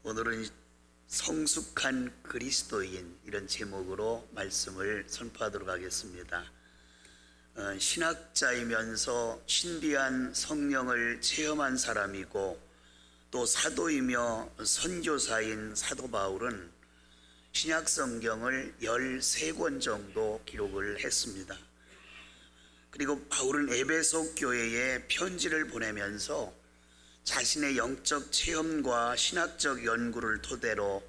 오늘은 성숙한 그리스도인 이런 제목으로 말씀을 선포하도록 하겠습니다. 신학자이면서 신비한 성령을 체험한 사람이고 또 사도이며 선교사인 사도 바울은 신약 성경을 13권 정도 기록을 했습니다. 그리고 바울은 에베소 교회에 편지를 보내면서 자신의 영적 체험과 신학적 연구를 토대로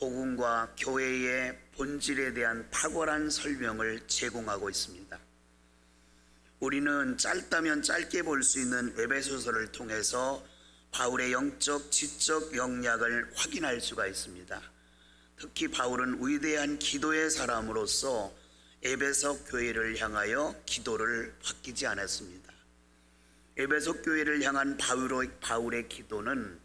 복음과 교회의 본질에 대한 탁월한 설명을 제공하고 있습니다. 우리는 짧다면 짧게 볼 수 있는 에베소서를 통해서 바울의 영적 지적 영역을 확인할 수가 있습니다. 특히 바울은 위대한 기도의 사람으로서 에베소 교회를 향하여 기도를 바뀌지 않았습니다. 에베소 교회를 향한 바울의 기도는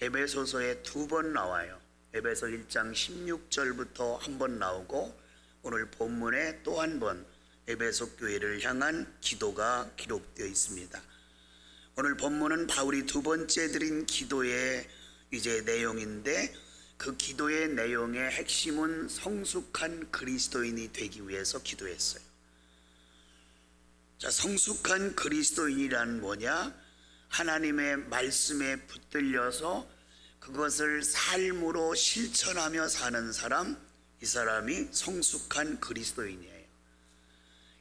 에베소서에 2번 나와요. 에베소 1장 16절부터 한 번 나오고 오늘 본문에 또 한 번 에베소 교회를 향한 기도가 기록되어 있습니다. 오늘 본문은 바울이 두 번째 드린 기도의 이제 내용인데 그 기도의 내용의 핵심은 성숙한 그리스도인이 되기 위해서 기도했어요. 자, 성숙한 그리스도인이란 뭐냐? 하나님의 말씀에 붙들려서 그것을 삶으로 실천하며 사는 사람, 이 사람이 성숙한 그리스도인이에요.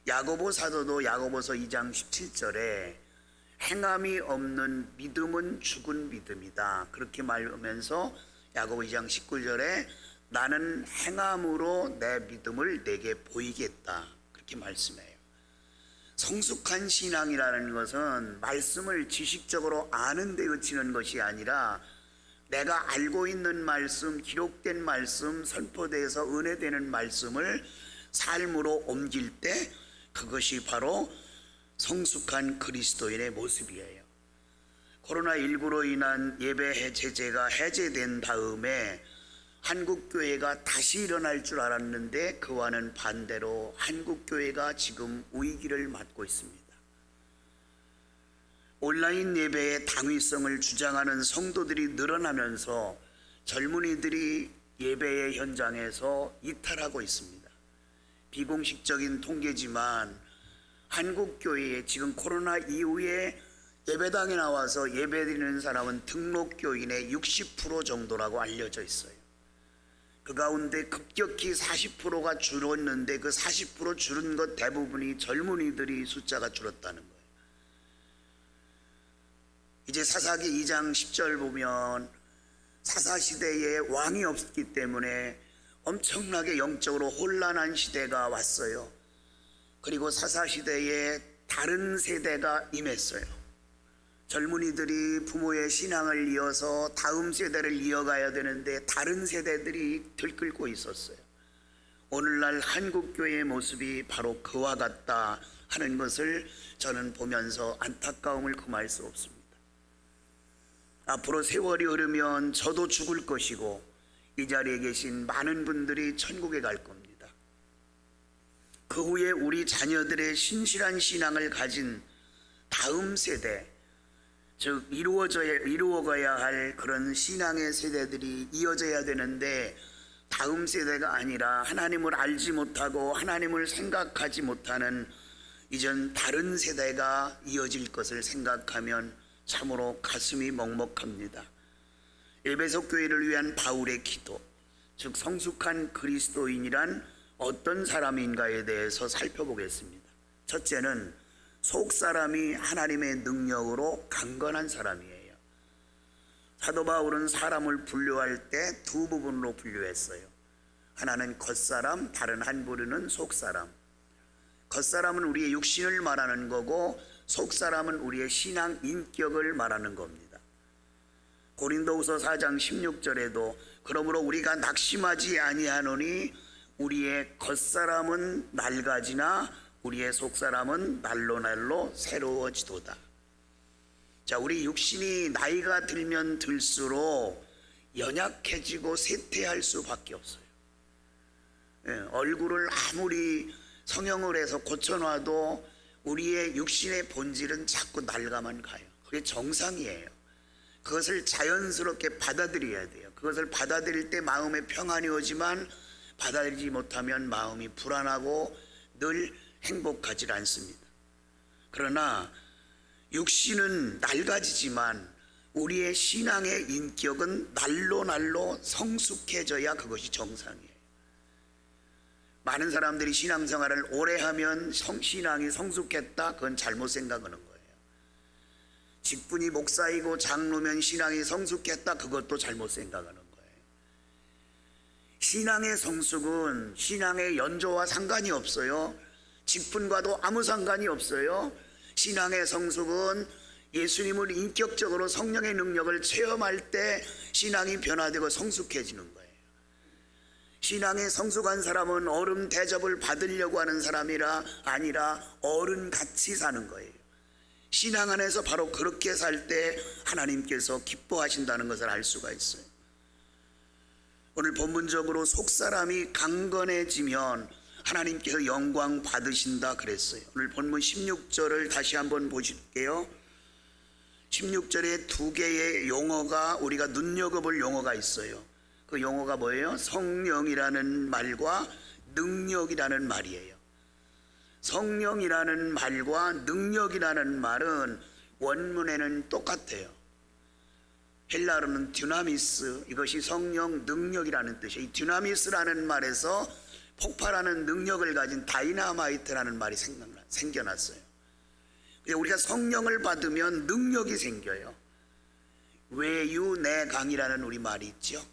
야고보 사도도 야고보서 2장 17절에 행함이 없는 믿음은 죽은 믿음이다, 그렇게 말하면서 야고보 2장 19절에 나는 행함으로 내 믿음을 내게 보이겠다, 그렇게 말씀해요. 성숙한 신앙이라는 것은 말씀을 지식적으로 아는 데 그치는 것이 아니라 내가 알고 있는 말씀, 기록된 말씀, 선포돼서 은혜되는 말씀을 삶으로 옮길 때 그것이 바로 성숙한 그리스도인의 모습이에요. 코로나19로 인한 예배 제재가 해제된 다음에 한국교회가 다시 일어날 줄 알았는데 그와는 반대로 한국교회가 지금 위기를 맞고 있습니다. 온라인 예배의 당위성을 주장하는 성도들이 늘어나면서 젊은이들이 예배의 현장에서 이탈하고 있습니다. 비공식적인 통계지만 한국교회에 지금 코로나 이후에 예배당에 나와서 예배드리는 사람은 등록교인의 60% 정도라고 알려져 있어요. 그 가운데 급격히 40%가 줄었는데 그 40% 줄은 것 대부분이 젊은이들이 숫자가 줄었다는 거예요. 이제 사사기 2장 10절 보면 사사시대에 왕이 없기 때문에 엄청나게 영적으로 혼란한 시대가 왔어요. 그리고 사사시대에 다른 세대가 임했어요. 젊은이들이 부모의 신앙을 이어서 다음 세대를 이어가야 되는데 다른 세대들이 들끓고 있었어요. 오늘날 한국교회의 모습이 바로 그와 같다 하는 것을 저는 보면서 안타까움을 금할 수 없습니다. 앞으로 세월이 흐르면 저도 죽을 것이고 이 자리에 계신 많은 분들이 천국에 갈 겁니다. 그 후에 우리 자녀들의 신실한 신앙을 가진 다음 세대, 즉 이루어가야 할 그런 신앙의 세대들이 이어져야 되는데 다음 세대가 아니라 하나님을 알지 못하고 하나님을 생각하지 못하는 이전 다른 세대가 이어질 것을 생각하면 참으로 가슴이 먹먹합니다. 에베소 교회를 위한 바울의 기도, 즉 성숙한 그리스도인이란 어떤 사람인가에 대해서 살펴보겠습니다. 첫째는 속사람이 하나님의 능력으로 강건한 사람이에요. 사도 바울은 사람을 분류할 때 두 부분으로 분류했어요. 하나는 겉사람, 다른 한 부류는 속사람. 겉사람은 우리의 육신을 말하는 거고 속사람은 우리의 신앙 인격을 말하는 겁니다. 고린도후서 4장 16절에도 그러므로 우리가 낙심하지 아니하노니 우리의 겉사람은 낡아지나 우리의 속사람은 날로 날로 새로워지도다. 자, 우리 육신이 나이가 들면 들수록 연약해지고 쇠퇴할 수밖에 없어요. 얼굴을 아무리 성형을 해서 고쳐놔도 우리의 육신의 본질은 자꾸 낡아만 가요. 그게 정상이에요. 그것을 자연스럽게 받아들여야 돼요. 그것을 받아들일 때 마음에 평안이 오지만 받아들이지 못하면 마음이 불안하고 늘 행복하지 않습니다. 그러나 육신은 낡아지지만 우리의 신앙의 인격은 날로 성숙해져야 그것이 정상이에요. 많은 사람들이 신앙생활을 오래 하면 신앙이 성숙했다, 그건 잘못 생각하는 거예요. 직분이 목사이고 장로면 신앙이 성숙했다, 그것도 잘못 생각하는 거예요. 신앙의 성숙은 신앙의 연조와 상관이 없어요. 직분과도 아무 상관이 없어요. 신앙의 성숙은 예수님을 인격적으로 성령의 능력을 체험할 때 신앙이 변화되고 성숙해지는 거예요. 신앙에 성숙한 사람은 어른 대접을 받으려고 하는 사람이라 아니라 어른같이 사는 거예요. 신앙 안에서 바로 그렇게 살 때 하나님께서 기뻐하신다는 것을 알 수가 있어요. 오늘 본문적으로 속사람이 강건해지면 하나님께서 영광 받으신다 그랬어요. 오늘 본문 16절을 다시 한번 보실게요. 16절에 두 개의 용어가 우리가 눈여겨볼 용어가 있어요. 그 용어가 뭐예요? 성령이라는 말과 능력이라는 말이에요. 성령이라는 말과 능력이라는 말은 원문에는 똑같아요. 헬라어로는 듀나미스, 이것이 성령 능력이라는 뜻이에요. 이 듀나미스라는 말에서 폭발하는 능력을 가진 다이나마이트라는 말이 생겨났어요. 우리가 성령을 받으면 능력이 생겨요. 외유내강이라는 우리 말이 있죠.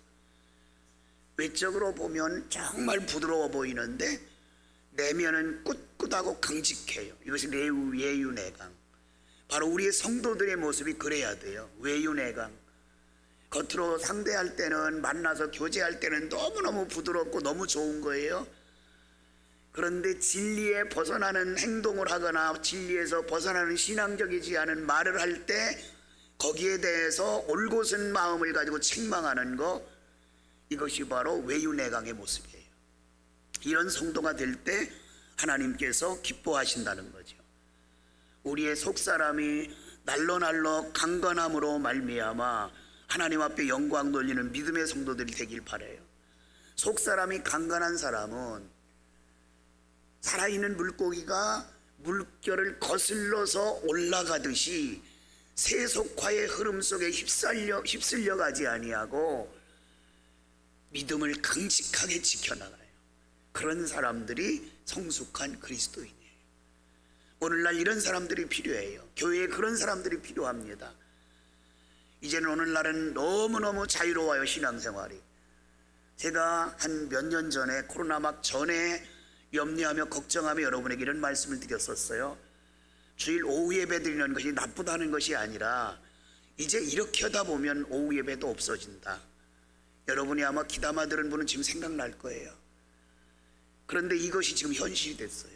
외적으로 보면 정말 부드러워 보이는데 내면은 꿋꿋하고 강직해요. 이것이 외유내강. 바로 우리의 성도들의 모습이 그래야 돼요. 외유내강. 겉으로 상대할 때는, 만나서 교제할 때는 너무너무 부드럽고 너무 좋은 거예요. 그런데 진리에 벗어나는 행동을 하거나 진리에서 벗어나는 신앙적이지 않은 말을 할 때 거기에 대해서 올곧은 마음을 가지고 책망하는 것, 이것이 바로 외유내강의 모습이에요. 이런 성도가 될 때 하나님께서 기뻐하신다는 거죠. 우리의 속사람이 날로 강건함으로 말미암아 하나님 앞에 영광 돌리는 믿음의 성도들이 되길 바라요. 속사람이 강건한 사람은 살아있는 물고기가 물결을 거슬러서 올라가듯이 세속화의 흐름 속에 휩쓸려 가지 아니하고 믿음을 강직하게 지켜나가요. 그런 사람들이 성숙한 그리스도인이에요. 오늘날 이런 사람들이 필요해요. 교회에 그런 사람들이 필요합니다. 이제는 오늘날은 너무너무 자유로워요, 신앙생활이. 제가 한 몇 년 전에 코로나 막 전에 염려하며 걱정하며 여러분에게 이런 말씀을 드렸었어요. 주일 오후 예배 드리는 것이 나쁘다는 것이 아니라 이제 이렇게 하다 보면 오후 예배도 없어진다. 여러분이 아마 귀담아 들은 분은 지금 생각날 거예요. 그런데 이것이 지금 현실이 됐어요.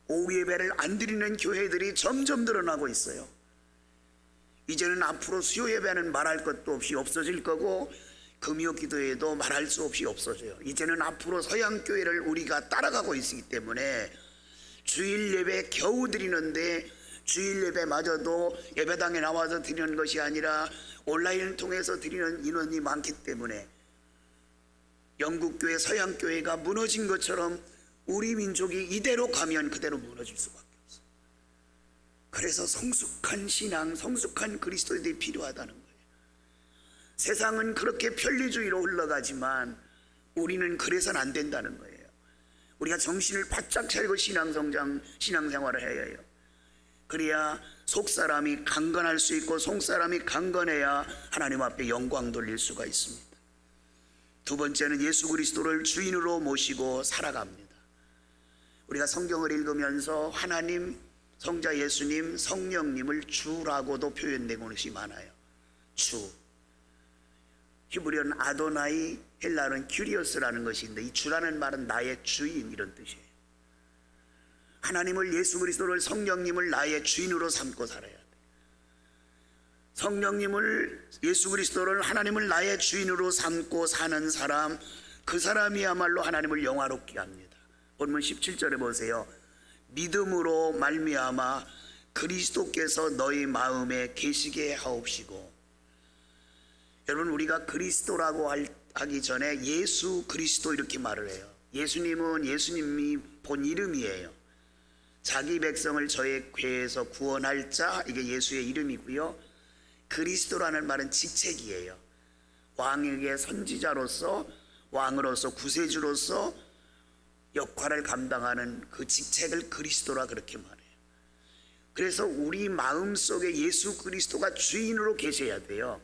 오후 예배를 안 드리는 교회들이 점점 늘어나고 있어요. 이제는 앞으로 수요 예배는 말할 것도 없이 없어질 거고 금요 기도회도 말할 수 없이 없어져요. 이제는 앞으로 서양교회를 우리가 따라가고 있기 때문에 주일 예배 겨우 드리는데 주일 예배마저도 예배당에 나와서 드리는 것이 아니라 온라인을 통해서 드리는 인원이 많기 때문에 영국교회, 서양교회가 무너진 것처럼 우리 민족이 이대로 가면 그대로 무너질 수밖에 없어요. 그래서 성숙한 신앙, 성숙한 그리스도인들이 필요하다는 거예요. 세상은 그렇게 편리주의로 흘러가지만 우리는 그래서는 안 된다는 거예요. 우리가 정신을 바짝 차리고 신앙생활을 해야 해요. 그래야 속사람이 강건할 수 있고 속사람이 강건해야 하나님 앞에 영광 돌릴 수가 있습니다. 두 번째는 예수 그리스도를 주인으로 모시고 살아갑니다. 우리가 성경을 읽으면서 하나님, 성자 예수님, 성령님을 주라고도 표현되고 있는 것이 많아요. 주. 히브리어는 아도나이, 헬라어는 큐리오스라는 것이 있는데 이 주라는 말은 나의 주인 이런 뜻이에요. 하나님을, 예수 그리스도를, 성령님을 나의 주인으로 삼고 살아야 돼. 성령님을, 예수 그리스도를, 하나님을 나의 주인으로 삼고 사는 사람, 그 사람이야말로 하나님을 영화롭게 합니다. 본문 17절에 보세요. 믿음으로 말미암아 그리스도께서 너희 마음에 계시게 하옵시고. 여러분, 우리가 그리스도라고 하기 전에 예수 그리스도 이렇게 말을 해요. 예수님은 예수님이 본 이름이에요. 자기 백성을 저의 궤에서 구원할 자, 이게 예수의 이름이고요. 그리스도라는 말은 직책이에요. 왕에게 선지자로서, 왕으로서, 구세주로서 역할을 감당하는 그 직책을 그리스도라 그렇게 말해요. 그래서 우리 마음속에 예수 그리스도가 주인으로 계셔야 돼요.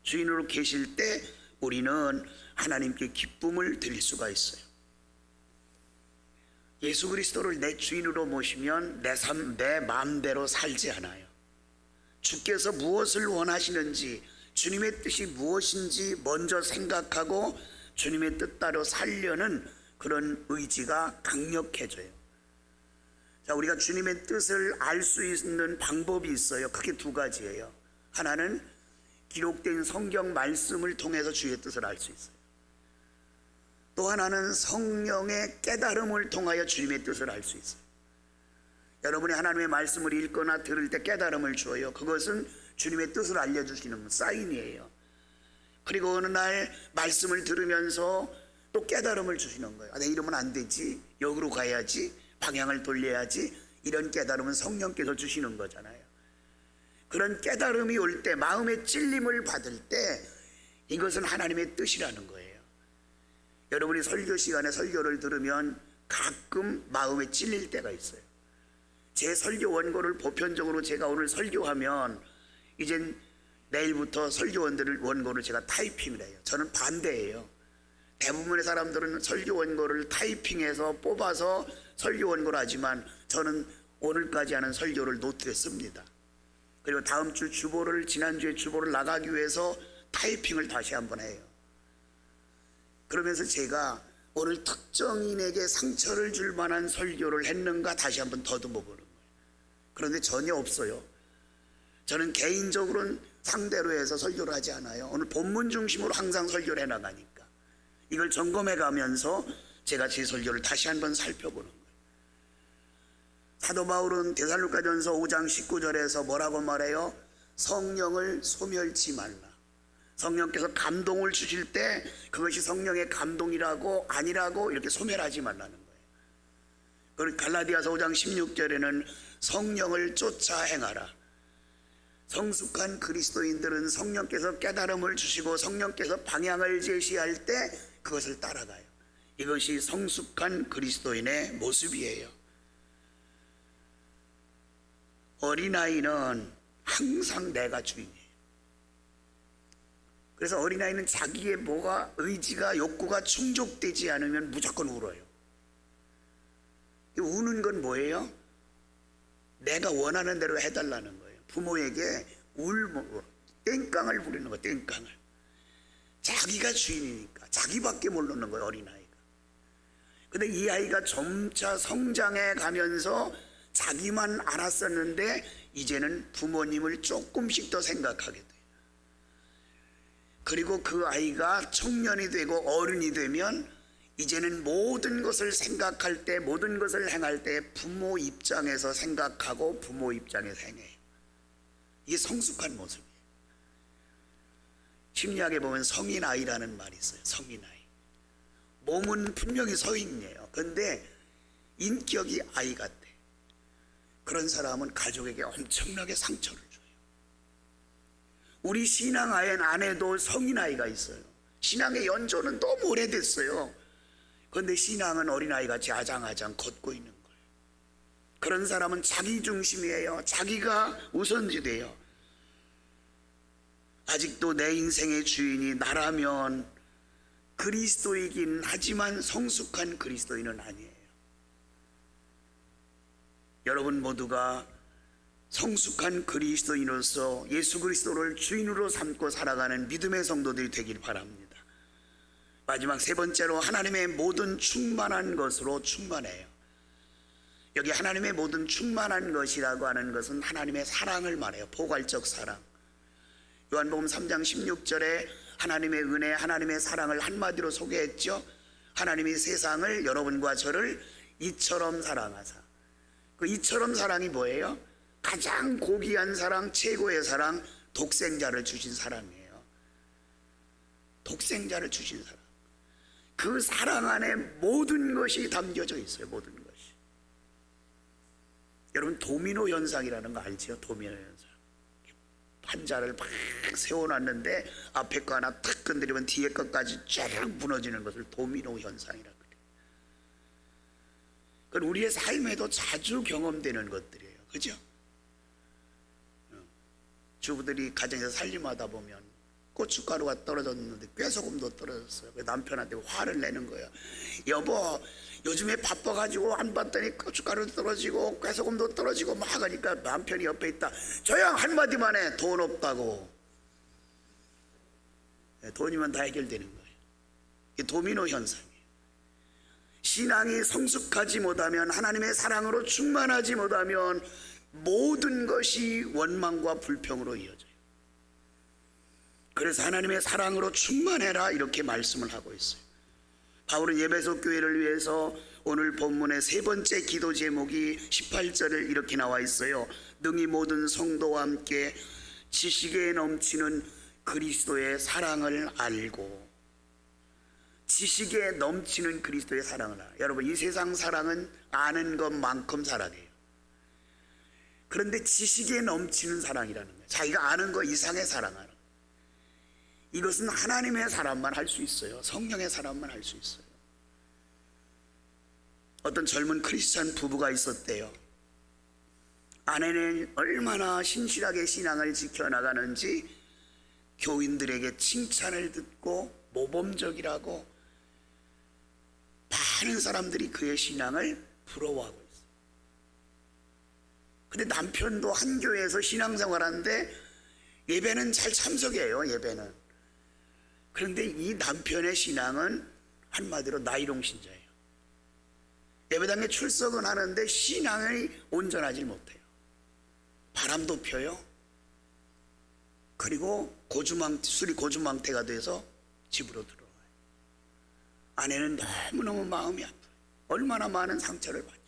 주인으로 계실 때 우리는 하나님께 기쁨을 드릴 수가 있어요. 예수 그리스도를 내 주인으로 모시면 내 삶, 내 마음대로 살지 않아요. 주께서 무엇을 원하시는지, 주님의 뜻이 무엇인지 먼저 생각하고 주님의 뜻대로 살려는 그런 의지가 강력해져요. 자, 우리가 주님의 뜻을 알 수 있는 방법이 있어요. 크게 두 가지예요. 하나는 기록된 성경 말씀을 통해서 주의 뜻을 알 수 있어요. 또 하나는 성령의 깨달음을 통하여 주님의 뜻을 알 수 있어요. 여러분이 하나님의 말씀을 읽거나 들을 때 깨달음을 주어요. 그것은 주님의 뜻을 알려주시는 사인이에요. 그리고 어느 날 말씀을 들으면서 또 깨달음을 주시는 거예요. 내 이러면 안 되지, 여기로 가야지, 방향을 돌려야지. 이런 깨달음은 성령께서 주시는 거잖아요. 그런 깨달음이 올 때, 마음의 찔림을 받을 때 이것은 하나님의 뜻이라는 거예요. 여러분이 설교 시간에 설교를 들으면 가끔 마음에 찔릴 때가 있어요. 제 설교 원고를 보편적으로 제가 오늘 설교하면 이젠 내일부터 설교 원고를 제가 타이핑을 해요. 저는 반대예요. 대부분의 사람들은 설교 원고를 타이핑해서 뽑아서 설교 원고를 하지만 저는 오늘까지 하는 설교를 노트에 씁니다. 그리고 다음 주 주보를, 지난주에 주보를 나가기 위해서 타이핑을 다시 한번 해요. 그러면서 제가 오늘 특정인에게 상처를 줄 만한 설교를 했는가 다시 한번 더듬어 보는 거예요. 그런데 전혀 없어요. 저는 개인적으로는 상대로 해서 설교를 하지 않아요. 오늘 본문 중심으로 항상 설교를 해나가니까 이걸 점검해 가면서 제가 제 설교를 다시 한번 살펴보는 거예요. 사도 바울은 데살로니가전서 5장 19절에서 뭐라고 말해요? 성령을 소멸치 말라. 성령께서 감동을 주실 때 그것이 성령의 감동이라고 아니라고 이렇게 소멸하지 말라는 거예요. 그리고 갈라디아서 5장 16절에는 성령을 쫓아 행하라. 성숙한 그리스도인들은 성령께서 깨달음을 주시고 성령께서 방향을 제시할 때 그것을 따라가요. 이것이 성숙한 그리스도인의 모습이에요. 어린아이는 항상 내가 주인이에요. 그래서 어린아이는 자기의 뭐가 의지가, 욕구가 충족되지 않으면 무조건 울어요. 우는 뭐예요? 내가 원하는 대로 해달라는 거예요. 부모에게 땡깡을 부리는 거예요. 땡깡을. 자기가 주인이니까 자기밖에 모르는 거예요, 어린아이가. 근데 이 아이가 점차 성장해 가면서 자기만 알았었는데 이제는 부모님을 조금씩 더 생각하게 돼요. 그리고 그 아이가 청년이 되고 어른이 되면 이제는 모든 것을 생각할 때, 모든 것을 행할 때 부모 입장에서 생각하고 부모 입장에서 행해요. 이게 성숙한 모습이에요. 심리학에 보면 성인아이라는 말이 있어요. 성인아이. 몸은 분명히 성인이에요. 그런데 인격이 아이 같아. 그런 사람은 가족에게 엄청나게 상처를 줘요. 우리 신앙 안에도 성인아이가 있어요. 신앙의 연조는 너무 오래됐어요. 그런데 신앙은 어린아이같이 아장아장 걷고 있는 거예요. 그런 사람은 자기 중심이에요. 자기가 우선시돼요. 아직도 내 인생의 주인이 나라면 그리스도이긴 하지만 성숙한 그리스도인은 아니에요. 여러분 모두가 성숙한 그리스도인으로서 예수 그리스도를 주인으로 삼고 살아가는 믿음의 성도들이 되길 바랍니다. 마지막 세 번째로 하나님의 모든 충만한 것으로 충만해요. 여기 하나님의 모든 충만한 것이라고 하는 것은 하나님의 사랑을 말해요. 포괄적 사랑. 요한복음 3장 16절에 하나님의 은혜, 하나님의 사랑을 한마디로 소개했죠. 하나님이 세상을, 여러분과 저를 이처럼 사랑하사. 그 이처럼 사랑이 뭐예요? 가장 고귀한 사랑, 최고의 사랑, 독생자를 주신 사랑이에요. 독생자를 주신 사랑. 그 사랑 안에 모든 것이 담겨져 있어요. 모든 것이. 여러분 도미노 현상이라는 거 알지요? 도미노 현상. 판자를 막 세워놨는데 앞에 거 하나 탁 건드리면 뒤에 것까지 쫙 무너지는 것을 도미노 현상이라고 그래요. 그건 우리의 삶에도 자주 경험되는 것들이에요. 그죠? 주부들이 가정에서 살림하다 보면 고춧가루가 떨어졌는데 꾀소금도 떨어졌어요. 남편한테 화를 내는 거예요. 여보, 요즘에 바빠가지고 안 봤더니 고춧가루도 떨어지고 꾀소금도 떨어지고 막 하니까 남편이 옆에 있다. 조용, 한마디만 해. 돈 없다고. 돈이면 다 해결되는 거예요. 이게 도미노 현상이에요. 신앙이 성숙하지 못하면, 하나님의 사랑으로 충만하지 못하면 모든 것이 원망과 불평으로 이어져요. 그래서 하나님의 사랑으로 충만해라 이렇게 말씀을 하고 있어요. 바울은 에베소 교회를 위해서 오늘 본문의 세 번째 기도 제목이 18절을 이렇게 나와 있어요. 능히 모든 성도와 함께 지식에 넘치는 그리스도의 사랑을 알고. 지식에 넘치는 그리스도의 사랑을 알아. 여러분, 이 세상 사랑은 아는 것만큼 사랑해요. 그런데 지식에 넘치는 사랑이라는 거예요. 자기가 아는 것 이상의 사랑하는 거예요. 이것은 하나님의 사람만 할 수 있어요. 성령의 사람만 할 수 있어요. 어떤 젊은 크리스찬 부부가 있었대요. 아내는 얼마나 신실하게 신앙을 지켜나가는지 교인들에게 칭찬을 듣고 모범적이라고 많은 사람들이 그의 신앙을 부러워하고 있어요. 근데 남편도 한 교회에서 신앙생활하는데 예배는 잘 참석해요. 예배는. 그런데 이 남편의 신앙은 한마디로 나이롱 신자예요. 예배당에 출석은 하는데 신앙이 온전하지 못해요. 바람도 펴요. 그리고 술이 고주망태가 돼서 집으로 들어와요. 아내는 너무너무 마음이 아파요. 얼마나 많은 상처를 받겠어요.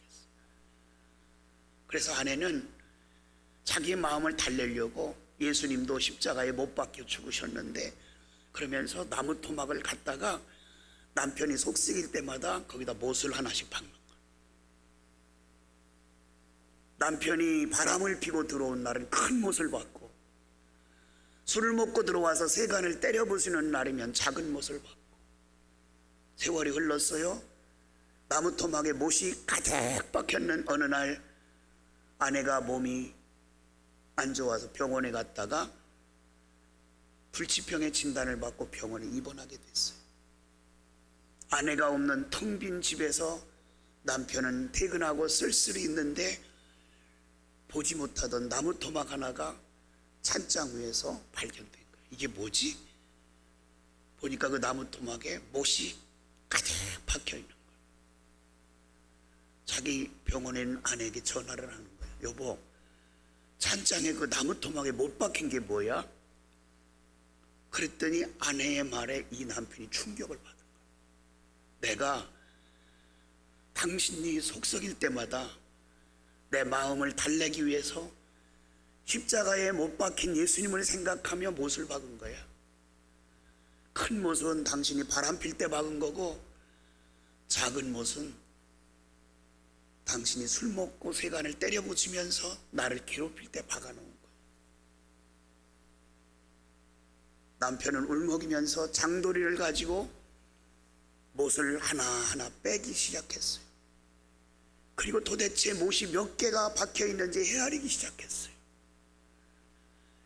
그래서 아내는 자기의 마음을 달래려고 예수님도 십자가에 못 박혀 죽으셨는데, 그러면서 나무 토막을 갖다가 남편이 속 썩일 때마다 거기다 못을 하나씩 박는 거예요. 남편이 바람을 피고 들어온 날은 큰 못을 받고, 술을 먹고 들어와서 세간을 때려 부수는 날이면 작은 못을 받고. 세월이 흘렀어요. 나무 토막에 못이 가득 박혔는 어느 날 아내가 몸이 안 좋아서 병원에 갔다가 불치병의 진단을 받고 병원에 입원하게 됐어요. 아내가 없는 텅 빈 집에서 남편은 퇴근하고 쓸쓸히 있는데 보지 못하던 나무 토막 하나가 찬장 위에서 발견된 거예요. 이게 뭐지? 보니까 그 나무 토막에 못이 가득 박혀 있는 거예요. 자기 병원에 있는 아내에게 전화를 하는 거예요. 여보, 찬장에 그 나무 토막에 못 박힌 게 뭐야? 그랬더니 아내의 말에 이 남편이 충격을 받은 거예요. 내가 당신이 속 썩일 때마다 내 마음을 달래기 위해서 십자가에 못 박힌 예수님을 생각하며 못을 박은 거야. 큰 못은 당신이 바람 필 때 박은 거고, 작은 못은 당신이 술 먹고 세간을 때려 부치면서 나를 괴롭힐 때 박아놓은 거야. 남편은 울먹이면서 장도리를 가지고 못을 하나하나 빼기 시작했어요. 그리고 도대체 못이 몇 개가 박혀 있는지 헤아리기 시작했어요.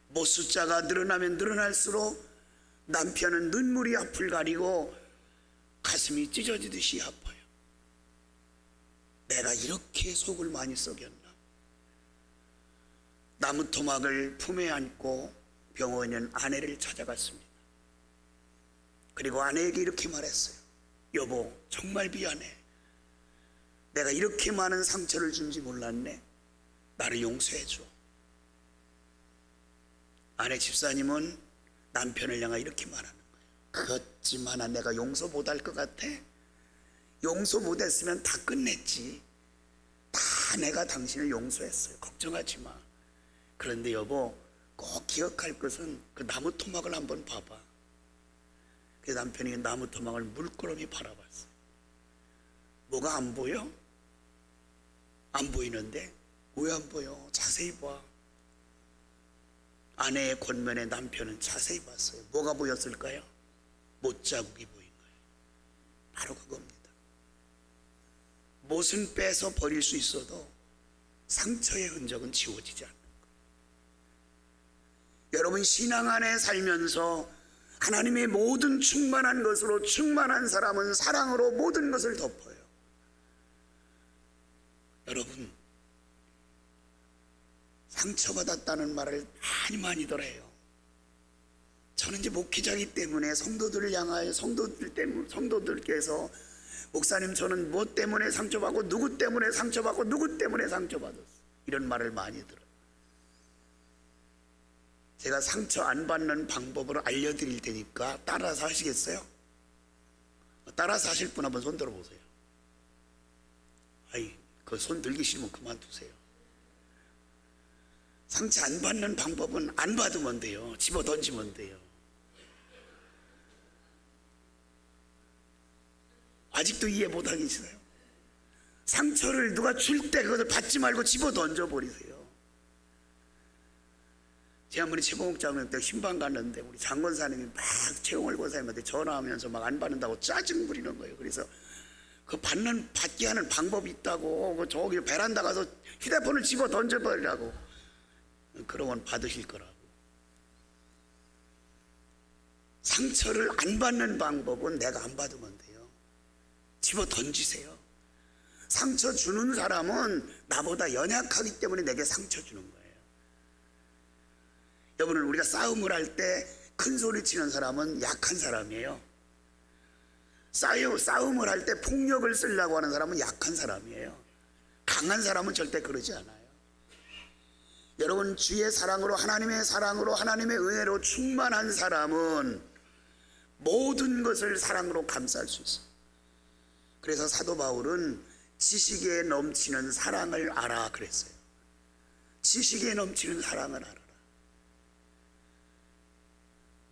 못 숫자가 늘어나면 늘어날수록 남편은 눈물이 앞을 가리고 가슴이 찢어지듯이 아파요. 내가 이렇게 속을 많이 썩였나? 나무 토막을 품에 안고 병원에는 아내를 찾아갔습니다. 그리고 아내에게 이렇게 말했어요. 여보, 정말 미안해. 내가 이렇게 많은 상처를 준지 몰랐네. 나를 용서해 줘. 아내 집사님은 남편을 향해 이렇게 말하는 거예요. 그렇지만아, 내가 용서 못할 것 같아? 용서 못했으면 다 끝냈지. 다 내가 당신을 용서했어요. 걱정하지 마. 그런데 여보, 꼭 기억할 것은 그 나무 토막을 한번 봐봐. 그 남편이 나무 토막을 물끄러미 바라봤어요. 뭐가 안 보여? 안 보이는데? 왜 안 보여? 자세히 봐. 아내의 권면에 남편은 자세히 봤어요. 뭐가 보였을까요? 못자국이 보인 거예요. 바로 그겁니다. 못은 빼서 버릴 수 있어도 상처의 흔적은 지워지지 않는 거예요. 여러분, 신앙 안에 살면서 하나님의 모든 충만한 것으로 충만한 사람은 사랑으로 모든 것을 덮어요. 여러분, 상처받았다는 말을 많이 들어요. 저는 이제 목회자이기 때문에 성도들을 향하여 성도들께서 목사님, 저는 뭐 때문에 상처받고 누구 때문에 상처받고 누구 때문에 상처받았어, 이런 말을 많이 들어요. 제가 상처 안 받는 방법을 알려드릴 테니까 따라서 하시겠어요? 따라서 하실 분 한번 손 들어보세요. 아이, 그 손 들기 싫으면 그만두세요. 상처 안 받는 방법은 안 받으면 돼요. 집어 던지면 돼요. 아직도 이해 못하겠어요? 상처를 누가 줄 때 그것을 받지 말고 집어 던져버리세요. 지난번에 최봉옥장로님 때 신방 갔는데 우리 장권사님이 막 최홍월 권사님한테 전화하면서 막 안 받는다고 짜증 부리는 거예요. 그래서 그 받게 하는 방법이 있다고, 그 저기 베란다 가서 휴대폰을 집어 던져버리라고. 그러면 받으실 거라고. 상처를 안 받는 방법은 내가 안 받으면 돼요. 집어 던지세요. 상처 주는 사람은 나보다 연약하기 때문에 내게 상처 주는 거예요. 여러분, 우리가 싸움을 할 때 큰 소리 치는 사람은 약한 사람이에요. 싸움을 할 때 폭력을 쓰려고 하는 사람은 약한 사람이에요. 강한 사람은 절대 그러지 않아요. 여러분, 주의 사랑으로, 하나님의 사랑으로, 하나님의 은혜로 충만한 사람은 모든 것을 사랑으로 감쌀 수 있어요. 그래서 사도 바울은 지식에 넘치는 사랑을 알아 그랬어요. 지식에 넘치는 사랑을 알아라.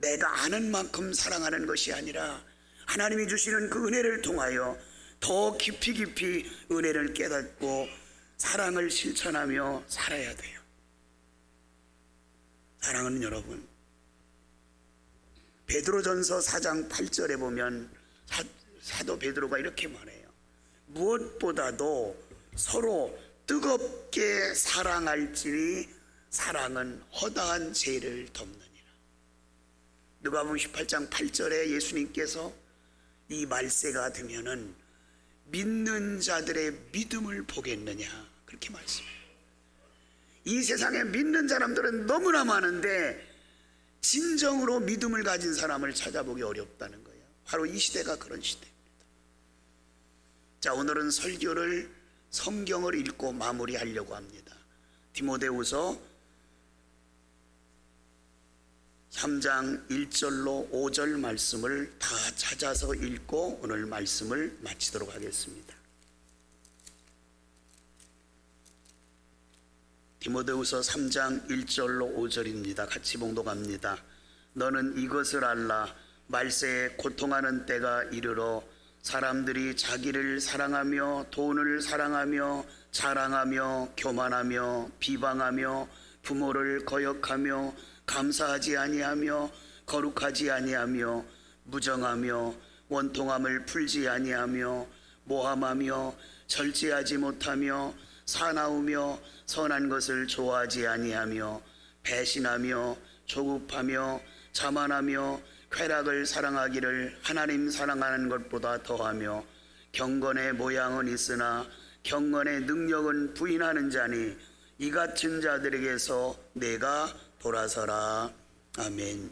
내가 아는 만큼 사랑하는 것이 아니라 하나님이 주시는 그 은혜를 통하여 더 깊이 은혜를 깨닫고 사랑을 실천하며 살아야 돼요. 사랑하는 여러분, 베드로전서 4장 8절에 보면 사도 베드로가 이렇게 말해요. 무엇보다도 서로 뜨겁게 사랑할지니 사랑은 허다한 죄를 덮느니라. 누가복음 18장 8절에 예수님께서 이 말세가 되면은 믿는 자들의 믿음을 보겠느냐, 그렇게 말씀해요. 이 세상에 믿는 사람들은 너무나 많은데 진정으로 믿음을 가진 사람을 찾아보기 어렵다는 거예요. 바로 이 시대가 그런 시대입니다. 자, 오늘은 설교를 성경을 읽고 마무리하려고 합니다. 디모데후서 3장 1절로 5절 말씀을 다 찾아서 읽고 오늘 말씀을 마치도록 하겠습니다. 디모데후서 3장 1절로 5절입니다. 같이 봉독합니다. 너는 이것을 알라. 말세에 고통하는 때가 이르러 사람들이 자기를 사랑하며 돈을 사랑하며 자랑하며 교만하며 비방하며 부모를 거역하며 감사하지 아니하며 거룩하지 아니하며 무정하며 원통함을 풀지 아니하며 모함하며 절제하지 못하며 사나우며 선한 것을 좋아하지 아니하며 배신하며 조급하며 자만하며 쾌락을 사랑하기를 하나님 사랑하는 것보다 더하며 경건의 모양은 있으나 경건의 능력은 부인하는 자니 이 같은 자들에게서 내가 돌아서라. 아멘.